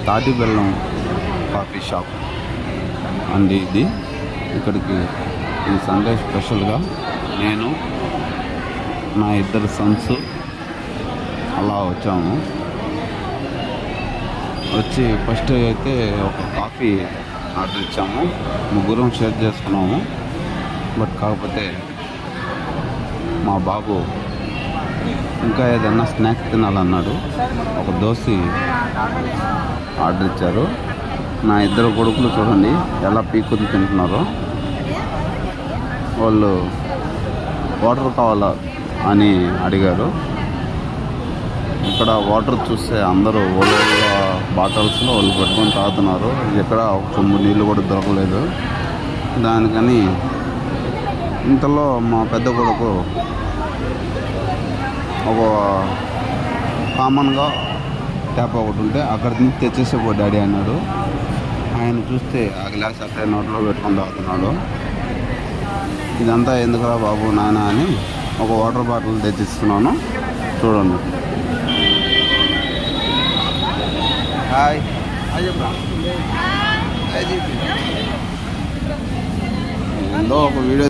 తాటి బెల్లం coffee shop అండి ఇది. ఇక్కడికి ఈ సండే స్పెషల్గా నేను నా 2 సన్స్ అలా వచ్చాము. వచ్చి ఫస్ట్ అయితే ఒక కాఫీ ఆర్డర్ ఇచ్చాము, ముగ్గురం షేర్ చేసుకున్నాము. బట్ కాకపోతే మా బాబు ఇంకా ఏదన్నా స్నాక్స్ తినాలన్నాడు. ఒక దోశ ఆర్డర్ ఇచ్చారు. నా 2 కొడుకులు చూడండి ఎలా పీక్కుని తింటున్నారో. వాళ్ళు వాటర్ కావాలా అని అడిగారు. ఇక్కడ వాటర్ చూస్తే అందరూ వాళ్ళ బాటిల్స్లో వాళ్ళు పెట్టుకొని తాగుతున్నారు. ఎక్కడ ఒక చెంబు నీళ్ళు కూడా దొరకలేదు. దానికని ఇంతలో మా పెద్ద కొడుకు ఒక కామన్గా ట్యాప్ ఒకటి ఉంటే అక్కడ నుంచి తెచ్చేసేపో డాడీ అన్నాడు. ఆయన చూస్తే ఆ గ్లాస్ అక్కడే నోట్లో పెట్టుకొని తాగుతున్నాడు. ఇదంతా ఎందుకురా బాబు నాన్న అని ఒక వాటర్ బాటిల్ తెచ్చిస్తున్నాను. చూడండి. హాయ్ ఏందో ఒక వీడియో